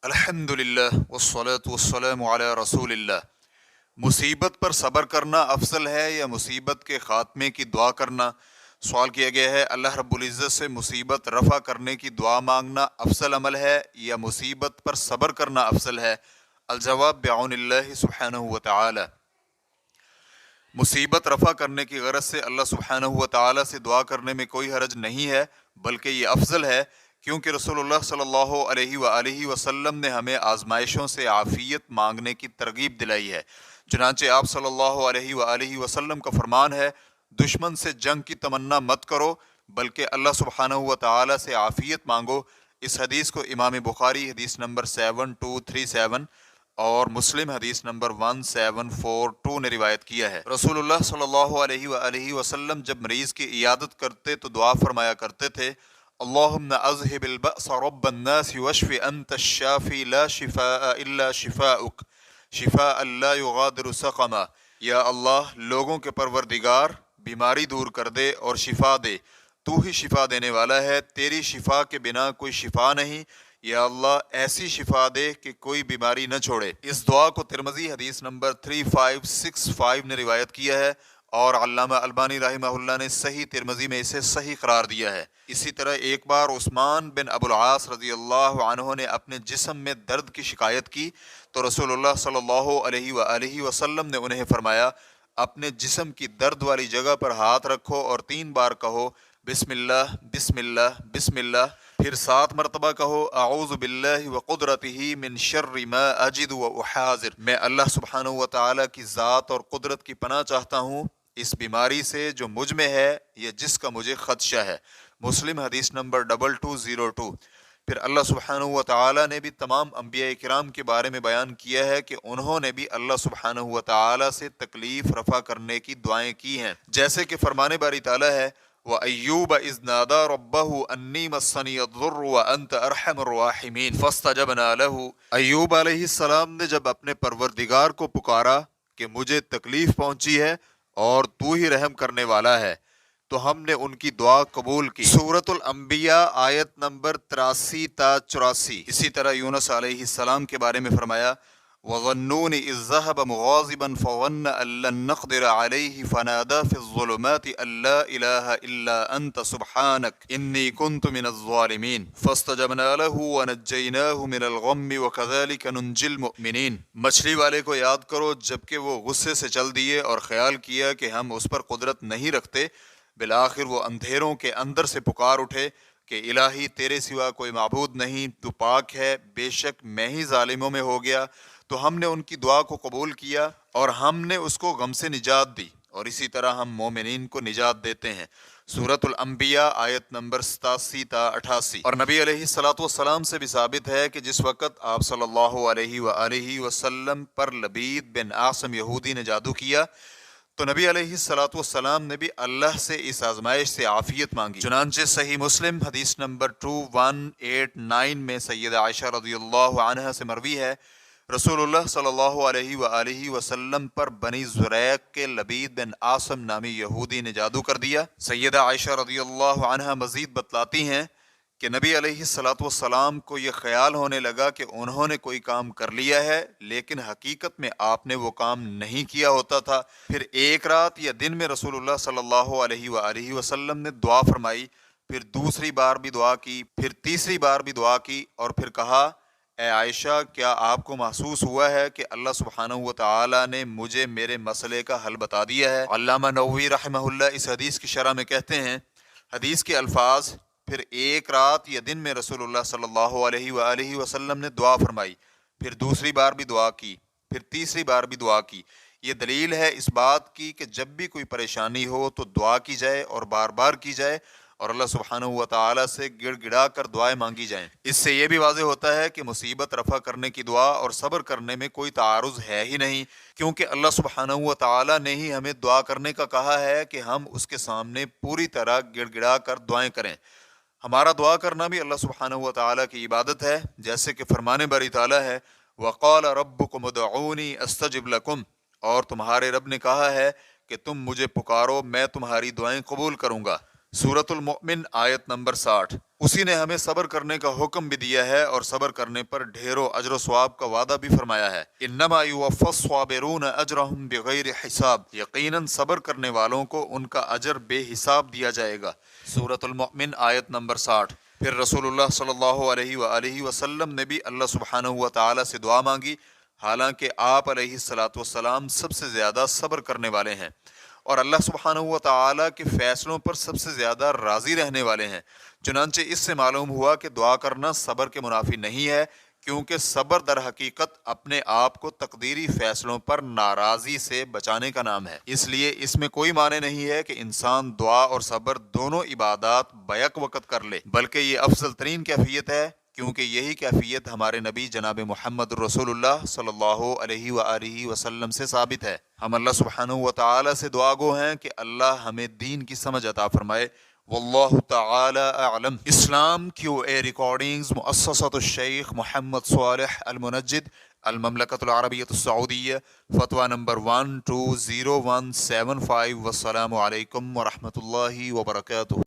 अल्हम्दुलिल्लाह वस्सलातु वस्सलामु अला रसूलिल्लाह। मुसीबत पर सब्र करना अफजल है या मुसीबत के ख़ात्मे की दुआ करना? सवाल किया गया है। अल्लाह रब्बुल इज़्ज़त से मुसीबत रफ़ा करने की दुआ मांगना अफजल अमल है या मुसीबत पर सब्र करना अफजल है? अल-जवाब बिअौनिल्लाहि सुब्हानहु व तआला। मुसीबत रफ़ा करने की गरज से अल्लाह सुब्हानहु व तआला से दुआ करने में कोई हरज नहीं है, बल्कि ये अफजल है, क्योंकि रसूलुल्लाह सल्लल्लाहु अलैहि व आलिहि वसल्लम ने हमें आजमाइशों से आफ़ियत मांगने की तरगीब दिलाई है। चुनांचे आप सल्लल्लाहु अलैहि व आलिहि वसल्लम का फरमान है, दुश्मन से जंग की तमन्ना मत करो, बल्कि अल्लाह सुब्हानहु व तआला से आफ़ियत मांगो। इस हदीस को इमाम बुखारी हदीस नंबर 7237 और मुस्लिम हदीस नंबर 1742 ने रिवायत किया है। रसूलुल्लाह सल्लल्लाहु अलैहि व आलिहि वसल्लम जब मरीज की इयादत करते तो दुआ फरमाया करते थे, अल्लाहुम्मा अज़हिबिल बअस रब्बन नास वश्फि अंतश शाफी ला शिफाअ इल्ला शिफाउक शिफाअन ला युगादिरु सक़मा। या अल्लाह, लोगों के परवरदिगार, बीमारी दूर कर दे और शिफा दे, तू ही शिफा देने वाला है, तेरी शिफा के बिना कोई शिफा नहीं। या अल्लाह, ऐसी शिफा दे कि कोई बीमारी न छोड़े। इस दुआ को तिरमिज़ी हदीस नंबर 3565 ने रिवायत किया है और अल्लामा अलबानी रहमहुल्लाह ने सही तिरमिज़ी में इसे सही करार दिया है। इसी तरह एक बार उस्मान बिन अबुल आस रज़ियल्लाहु अन्हु ने अपने जिस्म में दर्द की शिकायत की तो रसूलुल्लाह सल्लल्लाहु अलैहि व आलिहि वसल्लम ने उन्हें फरमाया, अपने जिस्म की दर्द वाली जगह पर हाथ रखो और 3 बार कहो, बिस्मिल्लाह बिस्मिल्लाह बिस्मिल्लाह। फिर 7 मरतबा कहो, अऊज़ु बिल्लाहि व कुदरतिही मिन शर्रि मा अजिदु व उहाज़िर। मैं अल्लाह सुब्हानहु व तआला की ज़ात और कुदरत की पनाह चाहता हूँ इस बीमारी से जो मुझ में है या जिसका मुझे खदशा है। मुस्लिम हदीस नंबर 2202। फिर अल्लाह सुब्हानहु व तआला ने भी तमाम अंबिया किराम के बारे में बयान किया है कि उन्होंने भी अल्लाह सुब्हानहु व तआला से तकलीफ रफ़ा करने की दुआएं की हैं। जैसे कि फरमाने बारी ताला है, व अय्यूब इज़ नादा रब्बहु अन्नी मस्सनी अद्दुर्रु व अंत अरहमुर राहिमीन फस्तजबना लहु। अय्यूब अलैहिस्सलाम ने जब अपने परवरदिगार को पुकारा कि मुझे तकलीफ पहुंची है और तू ही रहम करने वाला है, तो हमने उनकी दुआ कबूल की। सूरतुल अंबिया आयत नंबर 83 ता 84। इसी तरह यूनुस अलैहिस्सलाम के बारे में फरमाया, वज़न्नूनी इज़ ज़हब मुग़ाज़िबन फ़ज़न्न अन लन नक़दिर अलैहि फ़नादा फ़िज़्ज़ुलुमाति अल्ला इलाहा इल्ला अंत सुब्हानक इन्नी कुन्तु मिनज़ ज़ालिमीन फ़स्तजबना लहु व नज्जयनाहु मिनल ग़म्मि व कज़ालिक नुंजिल मुअमिनीन। मछली वाले को याद करो जबकि वो गुस्से से चल दिए और ख्याल किया कि हम उस पर कुदरत नहीं रखते, बिलाखिर वो अंधेरों के अंदर से पुकार उठे कि इलाही, तेरे सिवा कोई माबूद नहीं, तू पाक है, बेशक मैं ही जालिमों में हो गया। तो हमने उनकी दुआ को कबूल किया और हमने उसको गम से निजात दी, और इसी तरह हम मोमिनीन को निजात देते हैं। सूरतुल अंबिया आयत नंबर 87 ता 88। और नबी अलैहिस्सलातु वस्सलाम से भी साबित है कि जिस वक़्त आप सल्लल्लाहु अलैहि व आलिहि वसल्लम पर लबीद बिन आसम यहूदी ने जादू किया तो नबी अलैहिस्सलातु वस्सलाम ने भी अल्लाह से इस आजमाइश से आफियत मांगी। चुनांचे सही मुस्लिम हदीस नंबर 2189 में सैयदा आयशा रज़ियल्लाहु अन्हा से मरवी है, रसूलुल्लाह सल्लल्लाहु अलैहि व आलिहि वसल्लम पर बनी ज़ुरैक के लबीद बिन आसम नामी यहूदी ने जादू कर दिया। सैयदा आयशा रज़ियल्लाहु अन्हा मज़ीद बतलाती हैं कि नबी अलैहिस्सलातु वस्सलाम को ये ख्याल होने लगा कि उन्होंने कोई काम कर लिया है, लेकिन हकीकत में आपने वो काम नहीं किया होता था। फिर एक रात या दिन में रसूलुल्लाह सल्लल्लाहु अलैहि व आलिहि वसल्लम ने दुआ फरमाई, फिर दूसरी बार भी दुआ की, फिर तीसरी बार भी दुआ की और फिर कहा, ए आयशा, क्या आपको महसूस हुआ है कि अल्लाह सुब्हानहु व तआला ने मुझे मेरे मसले का हल बता दिया है? अल्लामा नववी रहमहुल्लाह इस हदीस की शरह में कहते हैं, हदीस के अल्फाज, फिर एक रात या दिन में रसूलुल्लाह सल्लल्लाहु अलैहि व आलिहि वसल्लम ने दुआ फरमाई, फिर दूसरी बार भी दुआ की, फिर तीसरी बार भी दुआ की। ये दलील है इस बात की कि जब भी कोई परेशानी हो तो दुआ की जाए और बार बार की जाए और अल्लाह सुब्हानहु व तआला से गिड़गिड़ा कर दुआएं मांगी जाएं। इससे ये भी वाज़ेह होता है कि मुसीबत रफ़ा करने की दुआ और सब्र करने में कोई तारुज़ है ही नहीं, क्योंकि अल्लाह सुब्हानहु व तआला ने ही हमें दुआ करने का कहा है कि हम उसके सामने पूरी तरह गिड़गिड़ा कर दुआएं करें। हमारा दुआ करना भी अल्लाह सुब्हानहु व तआला की इबादत है, जैसे कि फरमाने बारी ताला है, वक़ाल रब्बुकुम उदऊनी अस्तजिब लकुम, और तुम्हारे रब ने कहा है कि तुम मुझे पुकारो, मैं तुम्हारी दुआएं कबूल करूँगा। सूरत अल-मुमिन आयत नंबर 60। उसी ने हमें सब्र करने का हुक्म भी दिया है और सब्र करने पर ढेरों अजर व सवाब का वादा भी फरमाया है। इन्नमा युवफ़्फ़स-साबिरून अजरहुम बिगैर हिसाब, यकीनन सब्र करने वालों को उनका अजर बेहिसाब दिया जाएगा। सूरत अल-मुमिन आयत नंबर 60। फिर रसूलुल्लाह सल्लल्लाहु अलैहि वसल्लम ने भी अल्लाह सुब्हानहू व तआला से दुआ मांगी, हालांकि आप अलैहिस्सलातु वस्सलाम सबसे ज़्यादा सब्र करने वाले हैं और अल्लाह सुब्हानहू व तआला के फ़ैसलों पर सबसे ज़्यादा राज़ी रहने वाले हैं। चुनांचे इससे मालूम हुआ कि दुआ करना सब्र के मुनाफी नहीं है, क्योंकि सब्र दर हकीकत अपने आप को तकदीरी फ़ैसलों पर नाराज़ी से बचाने का नाम है। इसलिए इसमें कोई माने नहीं है कि इंसान दुआ और सब्र दोनों इबादात बैक वक़्त कर ले, बल्कि ये अफजल तरीन कैफियत है, क्योंकि यही कैफियत हमारे नबी जनाब मोहम्मद रसूलुल्लाह सल्लल्लाहु अलैहि वसल्लम से साबित है। हम अल्लाह सुब्हानहू व तआला से दुआ गो हैं कि अल्लाह हमें दीन की समझ अता फरमाए। वल्लाहु तआला अअलम। इस्लाम QA रिकॉर्डिंग्स मुअस्ससतुश शेख मोहम्मद सालेह अल मुनज्जिद अल ममलकतुल अरबिय्यतुस सऊदिय्या, फतवा नंबर 120175। वस्सलामु अलैकुम व रहमतुल्लाहि व बरकातुहू।